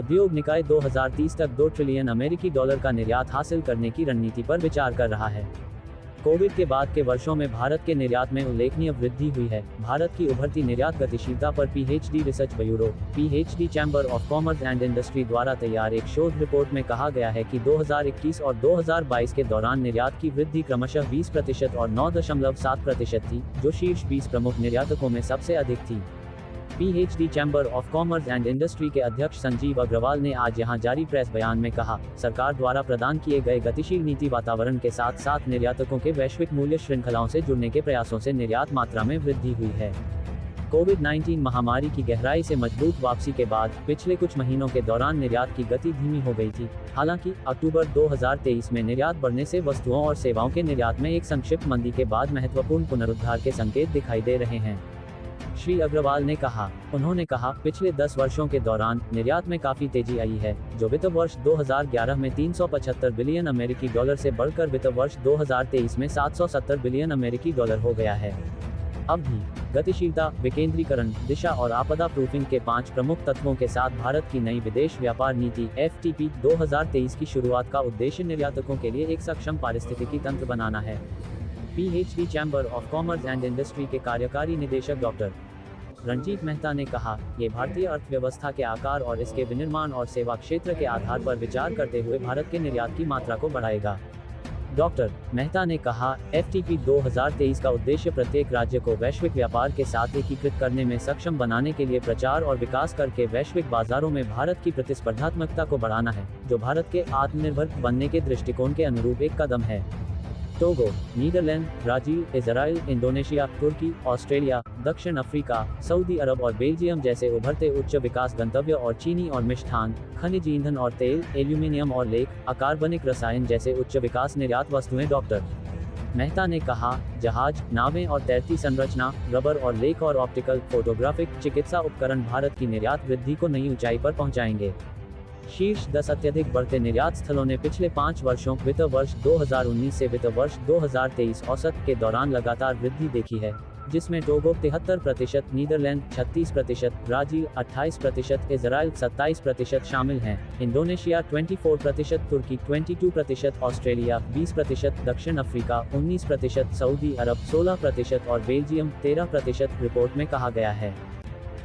उद्योग निकाय 2030 तक 2 ट्रिलियन अमेरिकी डॉलर का निर्यात हासिल करने की रणनीति पर विचार कर रहा है। कोविड के बाद के वर्षों में भारत के निर्यात में उल्लेखनीय वृद्धि हुई है। भारत की उभरती निर्यात गतिशीलता पर PhD research bureau, PhD chamber of commerce and industry द्वारा तैयार एक शोध रिपोर्ट में कहा गया है कि 2021 और 2022 के दौरान निर्यात की वृद्धि क्रमशः 20% और 9.7% थी, जो शीर्ष 20 प्रमुख निर्यातकों में सबसे अधिक थी। PhD chamber of commerce and industry के अध्यक्ष संजीव अग्रवाल ने आज यहां जारी प्रेस बयान में कहा, सरकार द्वारा प्रदान किए गए गतिशील नीति वातावरण के साथ साथ निर्यातकों के वैश्विक मूल्य श्रृंखलाओं से जुड़ने के प्रयासों से निर्यात मात्रा में वृद्धि हुई है। कोविड-19 महामारी की गहराई से मजबूत वापसी के बाद पिछले कुछ महीनों के दौरान निर्यात की गति धीमी हो गई थी। हालांकि अक्टूबर 2023 में निर्यात बढ़ने से वस्तुओं और सेवाओं के निर्यात में एक संक्षिप्त मंदी के बाद महत्वपूर्ण पुनरुद्धार के संकेत दिखाई दे रहे हैं। श्री अग्रवाल ने कहा, उन्होंने कहा, पिछले 10 वर्षों के दौरान निर्यात में काफी तेजी आई है, जो वित्त वर्ष 2011 में 375 बिलियन अमेरिकी डॉलर से बढ़कर वित्त वर्ष 2023 में 770 बिलियन अमेरिकी डॉलर हो गया है। अब भी गतिशीलता, विकेंद्रीकरण, दिशा और आपदा प्रूफिंग के 5 प्रमुख तत्वों के साथ भारत की नई विदेश व्यापार नीति FTP 2023 की शुरुआत का उद्देश्य निर्यातकों के लिए एक सक्षम पारिस्थितिकी तंत्र बनाना है। PhD chamber of commerce and industry के कार्यकारी निदेशक डॉक्टर रणजीत मेहता ने कहा, ये भारतीय अर्थव्यवस्था के आकार और इसके विनिर्माण और सेवा क्षेत्र के आधार पर विचार करते हुए भारत के निर्यात की मात्रा को बढ़ाएगा। डॉक्टर मेहता ने कहा, FTP 2023 का उद्देश्य प्रत्येक राज्य को वैश्विक व्यापार के साथ एकीकृत करने में सक्षम बनाने के लिए प्रचार और विकास करके वैश्विक बाजारों में भारत की प्रतिस्पर्धात्मकता को बढ़ाना है, जो भारत के आत्मनिर्भर बनने के दृष्टिकोण के अनुरूप एक कदम है। Togo, Netherlands, Brazil, Israel, Indonesia, तुर्की, ऑस्ट्रेलिया, दक्षिण अफ्रीका, सऊदी अरब और बेल्जियम जैसे उभरते उच्च विकास गंतव्य और चीनी और मिष्ठान, खनिज ईंधन और तेल, एल्यूमिनियम और लेख, अकार्बनिक रसायन जैसे उच्च विकास निर्यात वस्तुएं। डॉक्टर मेहता ने कहा, जहाज, नावें और तैरती संरचना, रबर और लेख और ऑप्टिकल, फोटोग्राफिक, चिकित्सा उपकरण भारत की निर्यात वृद्धि को नई ऊंचाई पर पहुंचाएंगे। शीर्ष 10 अत्यधिक बढ़ते निर्यात स्थलों ने पिछले 5 वर्षों वित्त वर्ष 2019 से वित्त वर्ष 2023 औसत के दौरान लगातार वृद्धि देखी है, जिसमें टोगो 73%, नीदरलैंड 36%, ब्राजील 28%, इजराइल 27% शामिल हैं, इंडोनेशिया 24%, तुर्की 22%, ऑस्ट्रेलिया 20%, दक्षिण अफ्रीका 19%, सऊदी अरब 16% और बेल्जियम 13%, रिपोर्ट में कहा गया है।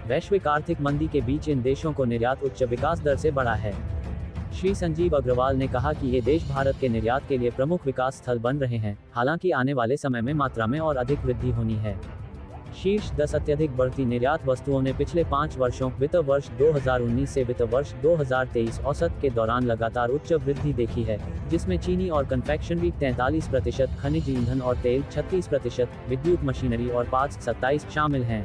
वैश्विक आर्थिक मंदी के बीच इन देशों को निर्यात उच्च विकास दर से बढ़ा है। श्री संजीव अग्रवाल ने कहा कि ये देश भारत के निर्यात के लिए प्रमुख विकास स्थल बन रहे हैं, हालांकि आने वाले समय में मात्रा में और अधिक वृद्धि होनी है। शीर्ष 10 अत्यधिक बढ़ती निर्यात वस्तुओं ने पिछले 5 वर्षों वित्त वर्ष 2019 से वित्त वर्ष 2023 औसत के दौरान लगातार उच्च वृद्धि देखी है, जिसमें चीनी और कन्फेक्शनरी 43%, खनिज ईंधन और तेल 36%, विद्युत मशीनरी और पार्ट्स 27% शामिल हैं।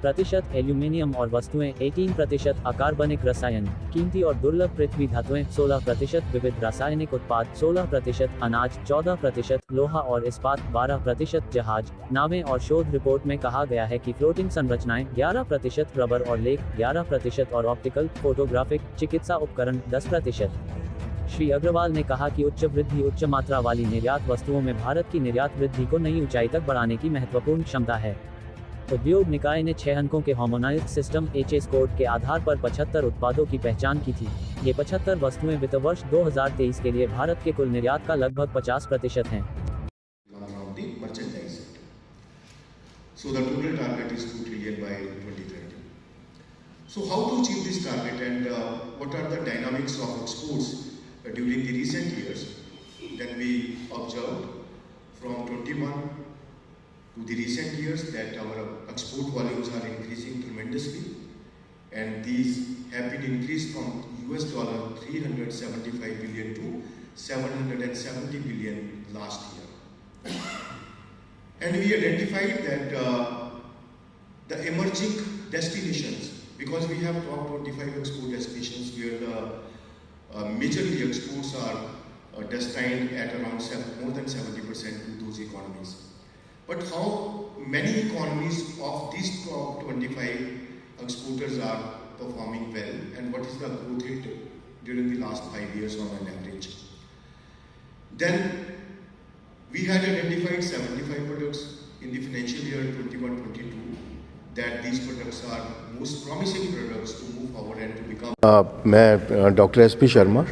प्रतिशत, एल्यूमिनियम और वस्तुएं 18%, अकार्बनिक रसायन, कीमती और दुर्लभ पृथ्वी धातुएं 16%, विविध रासायनिक उत्पाद 16%, अनाज 14%, लोहा और इस्पात 12%, जहाज, नावें और शोध। रिपोर्ट में कहा गया है कि फ्लोटिंग संरचनाएं 11%, रबर और लेख 11% और ऑप्टिकल, फोटोग्राफिक, चिकित्सा उपकरण 10%। श्री अग्रवाल ने कहा कि उच्च वृद्धि उच्च मात्रा वाली निर्यात वस्तुओं में भारत की निर्यात वृद्धि को नई ऊंचाई तक बढ़ाने की महत्वपूर्ण क्षमता है। उद्योग निकाय ने 6 अंकों के हार्मोनाइज्ड सिस्टम HS कोड के आधार पर 75 उत्पादों की पहचान की थी। ये 75 वस्तुएं वित्त वर्ष 2023 के लिए भारत के कुल निर्यात का लगभग 50% हैं। So the total target is 2 trillion by 2030. So how to achieve this target and what are the dynamics of exports during the recent years that we observed from 21 to the recent years that our export volumes are increasing tremendously, and these have been increased from $375 billion to 770 billion last year. And we identified that the emerging destinations, because we have top 25 export destinations where the majorly exports are destined at around more than 70% to those economies. But how many economies of these top 25 exporters are performing well, and what is the growth rate during the last 5 years on an average? Then we had identified 75 products in the financial year 21-22 that these products are most promising products to move forward and to become. मैं doctor SP Sharma,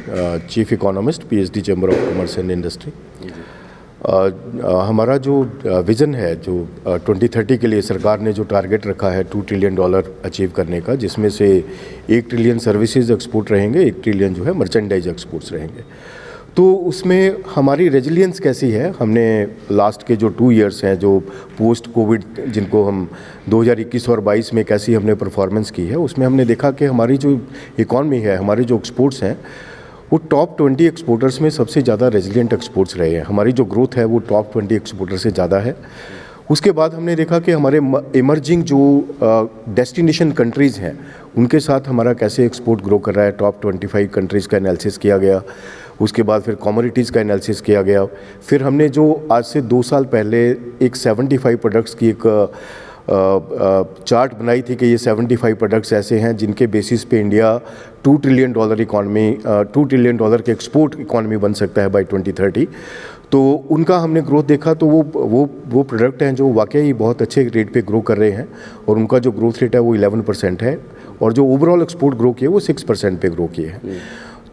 chief economist, PhD chamber of commerce and industry. हमारा जो vision है, जो 2030 के लिए सरकार ने जो टारगेट रखा है $2 ट्रिलियन अचीव करने का, जिसमें से 1 ट्रिलियन सर्विसेज एक्सपोर्ट रहेंगे, 1 ट्रिलियन जो है मर्चेंडाइज एक्सपोर्ट्स रहेंगे। तो उसमें हमारी रेजिलियंस कैसी है, हमने लास्ट के जो 2 इयर्स हैं, जो पोस्ट कोविड जिनको हम 2021 और 22 में कैसी हमने परफॉर्मेंस की है, उसमें हमने देखा कि हमारी जो इकॉनमी है, हमारे जो एक्सपोर्ट्स हैं, वो टॉप 20 एक्सपोर्टर्स में सबसे ज़्यादा रेजिलियंट एक्सपोर्ट्स रहे हैं। हमारी जो ग्रोथ है वो टॉप 20 एक्सपोर्टर से ज़्यादा है। उसके बाद हमने देखा कि हमारे इमर्जिंग जो डेस्टिनेशन कंट्रीज़ हैं, उनके साथ हमारा कैसे एक्सपोर्ट ग्रो कर रहा है। टॉप 25 कंट्रीज़ का एनालिसिस किया गया। उसके बाद फिर कमोडिटीज़ का एनालिसिस किया गया। फिर हमने जो आज से 2 साल पहले एक 75 प्रोडक्ट्स की एक चार्ट बनाई थी कि ये 75 प्रोडक्ट्स ऐसे हैं जिनके बेसिस पे इंडिया $2 ट्रिलियन इकॉनमी, $2 ट्रिलियन के एक्सपोर्ट इकॉनमी बन सकता है बाय 2030। तो उनका हमने ग्रोथ देखा, तो वो प्रोडक्ट हैं जो वाकई बहुत अच्छे रेट पे ग्रो कर रहे हैं, और उनका जो ग्रोथ रेट है वो 11% है, और जो ओवरऑल एक्सपोर्ट ग्रो किए वो 6% पे ग्रो किए हैं।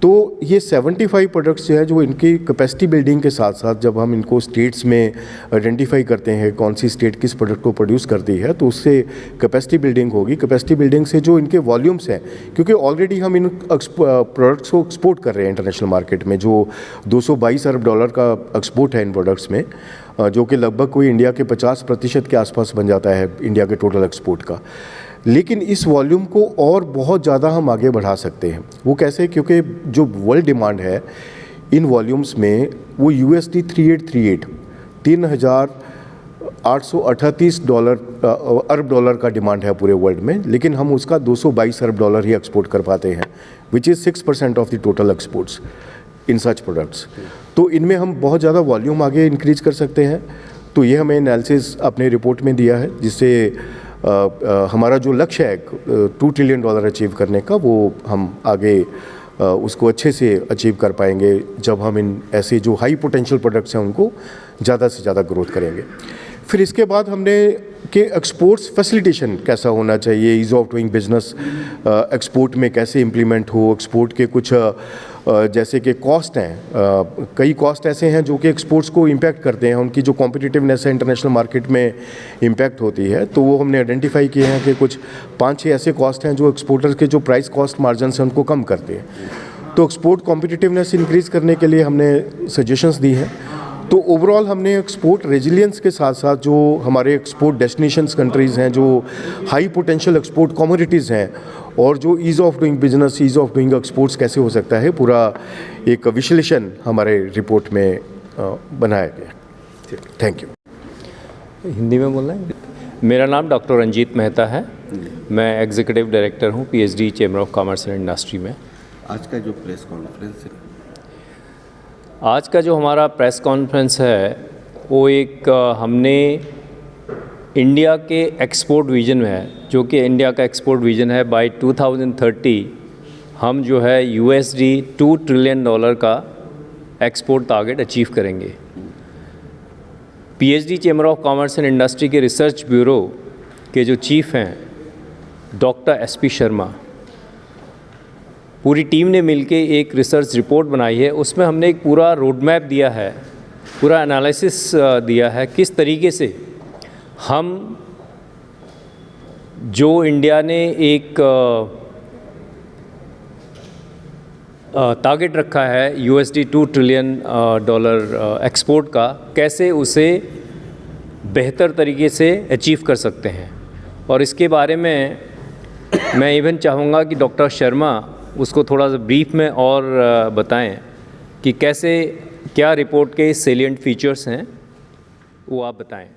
तो ये 75 प्रोडक्ट्स जो है, जो इनकी कैपेसिटी बिल्डिंग के साथ साथ जब हम इनको स्टेट्स में आइडेंटिफाई करते हैं कौन सी स्टेट किस प्रोडक्ट को प्रोड्यूस करती है, तो उससे कैपेसिटी बिल्डिंग होगी। कैपेसिटी बिल्डिंग से जो इनके वॉल्यूम्स हैं, क्योंकि ऑलरेडी हम इन प्रोडक्ट्स को एक्सपोर्ट कर रहे हैं इंटरनेशनल मार्केट में, जो $222 अरब का एक्सपोर्ट है इन प्रोडक्ट्स में, जो कि लगभग कोई इंडिया के 50% के आसपास बन जाता है इंडिया के टोटल एक्सपोर्ट का। लेकिन इस वॉल्यूम को और बहुत ज़्यादा हम आगे बढ़ा सकते हैं। वो कैसे? क्योंकि जो वर्ल्ड डिमांड है इन वॉल्यूम्स में, वो USD 3,838 अरब का डिमांड है पूरे वर्ल्ड में, लेकिन हम उसका $222 अरब ही एक्सपोर्ट कर पाते हैं, which is 6% of the total exports in such products. तो इनमें हम बहुत ज़्यादा वॉल्यूम आगे इंक्रीज कर सकते हैं। तो ये हमें एनालिसिस अपने रिपोर्ट में दिया है, जिससे हमारा जो लक्ष्य है $2 ट्रिलियन अचीव करने का, वो हम आगे उसको अच्छे से अचीव कर पाएंगे जब हम इन ऐसे जो हाई पोटेंशियल प्रोडक्ट्स हैं उनको ज़्यादा से ज़्यादा ग्रोथ करेंगे। फिर इसके बाद हमने कि एक्सपोर्ट्स फैसिलिटेशन कैसा होना चाहिए, ease of doing business export में कैसे इम्प्लीमेंट हो। एक्सपोर्ट के कुछ जैसे कि कॉस्ट हैं, कई कॉस्ट ऐसे हैं जो कि एक्सपोर्ट्स को इम्पैक्ट करते हैं, उनकी जो कॉम्पिटिटिवनेस है इंटरनेशनल मार्केट में इम्पैक्ट होती है। तो वो हमने आइडेंटिफाई किए हैं कि कुछ 5-6 ऐसे कॉस्ट हैं जो एक्सपोर्टर्स के जो प्राइस कॉस्ट मार्जिन हैं उनको कम करते हैं। तो एक्सपोर्ट कॉम्पिटिटिवनेस इंक्रीज़ करने के लिए हमने सजेशंस दी हैं। तो ओवरऑल हमने एक्सपोर्ट रेजिलियंस के साथ साथ जो हमारे एक्सपोर्ट डेस्टिनेशंस कंट्रीज़ हैं, जो हाई पोटेंशियल एक्सपोर्ट कमोडिटीज़ हैं, और जो ease of doing business, ease of doing exports कैसे हो सकता है, पूरा एक विश्लेषण हमारे रिपोर्ट में बनाया गया। Thank you. हिंदी में बोलना है। मेरा नाम डॉक्टर रंजीत मेहता है, मैं एग्जीक्यूटिव डायरेक्टर हूँ PhD chamber of commerce and industry में। आज का जो प्रेस कॉन्फ्रेंस है, आज का जो हमारा प्रेस कॉन्फ्रेंस है, वो एक हमने इंडिया के एक्सपोर्ट विजन में है, जो कि इंडिया का एक्सपोर्ट विजन है बाय 2030 हम जो है USD 2 ट्रिलियन का एक्सपोर्ट टारगेट अचीव करेंगे। PhD chamber of commerce and industry के रिसर्च ब्यूरो के जो चीफ हैं डॉक्टर SP शर्मा, पूरी टीम ने मिलके एक रिसर्च रिपोर्ट बनाई है। उसमें हमने एक पूरा रोड मैप दिया है, पूरा एनालिसिस दिया है, किस तरीके से हम जो इंडिया ने एक टारगेट रखा है USD 2 ट्रिलियन एक्सपोर्ट का, कैसे उसे बेहतर तरीके से अचीव कर सकते हैं। और इसके बारे में मैं इवन चाहूँगा कि डॉक्टर शर्मा उसको थोड़ा सा ब्रीफ में और बताएं कि कैसे, क्या रिपोर्ट के सेलिएंट फीचर्स हैं, वो आप बताएं।